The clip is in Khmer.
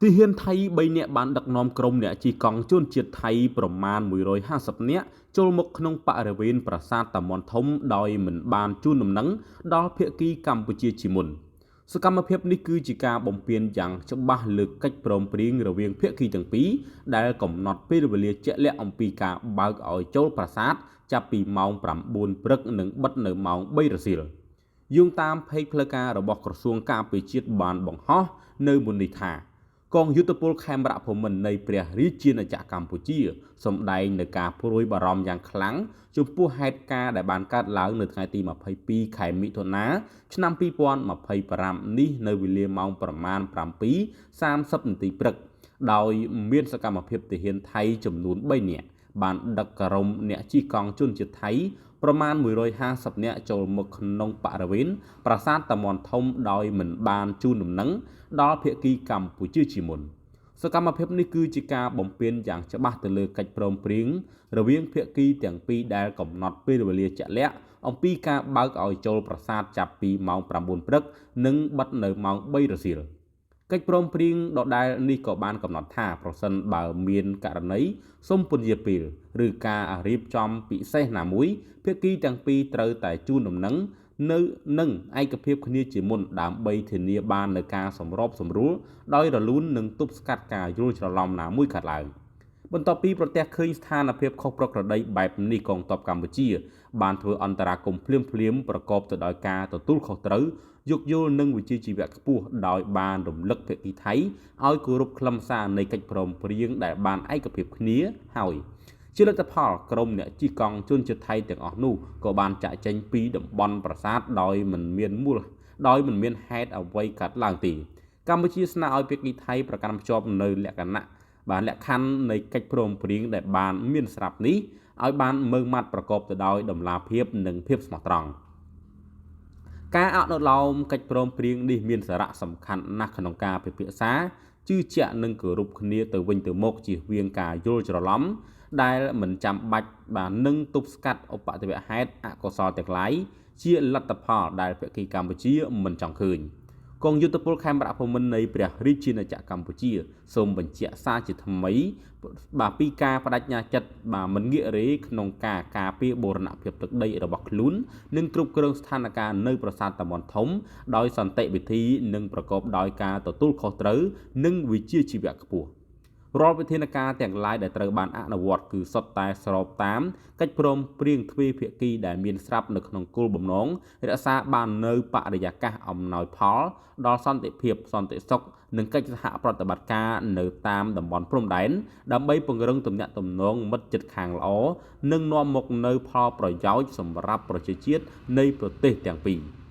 ទីហ៊ានថៃ3នាក់បានដឹកនាំក្រុមអ្នកជិះកង់ជនជាតិថៃប្រមាណ150នាក់ចូលមកក្នុងបរិវេណប្រាសាទតាមាន់ធំដោយមិនបានជូនដំណឹងដល់ភាគីកម្ពុជាជាមុនសកម្មភាពនេះគឺជាការបំពានយ៉ាងច្បាស់លើកិច្ចព្រមព្រៀងរវាងភាគីទាំងពីរដែលកំណត់ពេលវេលាជាក់លាក់អំពីការបើកឲ្យចូលប្រាសាទចាប់ពីម៉ោង9ព្រឹកនិងបិទនៅម៉ោង3រសៀលយោងតាមផេកផ្លូវការរបស់ក្រសួងការពារជាតិបានបង្ហោះនៅមុននេះថាកងយុទ្ធពលខេមរៈភូមិន្ទនៃព្រះរាជាណាចក្រកម្ពុជាសម្ដែងនៅការព្រួយបារម្ភយ៉ាងខ្លាំងចំពោះហេតុការណ៍ដែលបានកើតឡើងនៅថ្ងៃទី22ខែមិថុនាឆ្នាំ2025នេះនៅវេលាម៉ោងប្រមាណ7:30នាទីព្រឹកដោយមានសកម្មភាពទាហានថៃចំនួន3នាក់បានដឹកក្រុមអ្នកជិះកង់ជនជាតិថៃប្រមាណ150នាក់ចូលមកក្នុងបរិវេណប្រាសាទតាមាន់ធំដោយមិនបានជូនដំណឹងដល់ភាគីកម្ពុជាជាមុនសកម្មភាពនេះគឺជាការបំពានយ៉ាងច្បាស់ទៅលើកិច្ចព្រមព្រៀងរវាងភាគីទាំងពីរដែលកំណត់ពេលវេលាជាក់លាក់អំពីការបើកឲ្យចូលប្រាសាទចាប់ពីម៉ោង9ព្រឹកនិងបិទនៅម៉ោង3រសៀលកិច្ចព្រមព្រៀងដដែលនេះក៏បានកំណត់ថាប្រសិនបើមានករណីសុំពន្យាពេលឬការរៀបចំពិសេសណាមួយភាគីទាំងពីរត្រូវតែជូនដំណឹងនៅនឹងឯកភាពគ្នាជាមុនដើម្បីធានាបាននូវការសម្របសម្រួលដោយរលូននិងទប់ស្កាត់ការយល់ច្រឡំណាមួយកើតឡើងបន្ទាប់ពីប្រទះឃើញស្ថានភាពខុសប្រក្រតីបែបនេះកងទ័ពកម្ពុជាបានធ្វើអន្តរាគមន៍ភ្លាមប្រកបទៅដោយការទទួលខុសត្រូវយោគយល់និងវិជ្ជាជីវៈខ្ពស់ដោយបានរំលឹកភាគីថៃឲ្យគោរពខ្លឹមសារនៃកិច្ចព្រមព្រៀងដែលបានឯកភាពគ្នាហើយជាលទ្ធផលក្រុមអ្នកជិះកង់ជនជាតិថៃទាំងអស់នោះក៏បានចាក់ចេញពីតំបន់ប្រាសាទដោយមិនមានហេតុអ្វីកើតឡើងទេកម្ពុជាស្នើឲ្យភាគីថៃប្រកាន់ខ្ជាប់នៅលក្ខខណ្ឌនៃកិច្ចព្រមព្រៀងដែលបានមានស្រាប់នេះឲ្យបានម៉ឺងម៉ាត់ប្រកបទៅដោយតម្លាភាពនិងភាពស្មោះត្រង់ការអនុលោមកិច្ចព្រមព្រៀងនេះមានសារៈសំខាន់ណាស់ក្នុងការពិភាក្សាជឿជាក់និងគោរពគ្នាទៅវិញទៅមកជៀសវាងការយល់ច្រឡំដែលមិនចាំបាច់បាននឹងទប់ស្កាត់ឧបទ្ទវហេតុអកុសលទាំងឡាយជាលទ្ធផលដែលភាគីកម្ពុជាមិនចង់ឃើញកងយុទ្ធពលខេមរៈភូមិន្ទនៃព្រះរាជាណាចក្រកម្ពុជាសូមបញ្ជាក់សារជាថ្មីពីការបដិញ្ញាចិត្តមិនងាករេក្នុងការការពារបូរណភាពទឹកដីរបស់ខ្លួននិងគ្រប់គ្រងស្ថានភាពនៅប្រាសាទតាមាន់ធំដោយសន្តិវិធីនិងប្រកបដោយការទទួលខុសត្រូវនិងវិជ្ជាជីវៈខ្ពស់រាល់វិធានការទាំងឡាយដែលត្រូវបានអនុវត្តគឺសុទ្ធតែស្របតាមកិច្ចព្រមព្រៀងទ្វេភាគីដែលមានស្រាប់នៅក្នុងគោលបំណងរក្សាបាននូវបរិយាកាសអំណោយផលដល់សន្តិភាពសន្តិសុខនិងកិច្ចសហប្រតិបត្តិការនៅតាមតំបន់ព្រំដែនដើម្បីពង្រឹងទំនាក់ទំនងមិត្តជិតខាងល្អនិងនាំមកនូវផលប្រយោជន៍សម្រាប់ប្រជាជាតិនៃប្រទេសទាំងពីរ។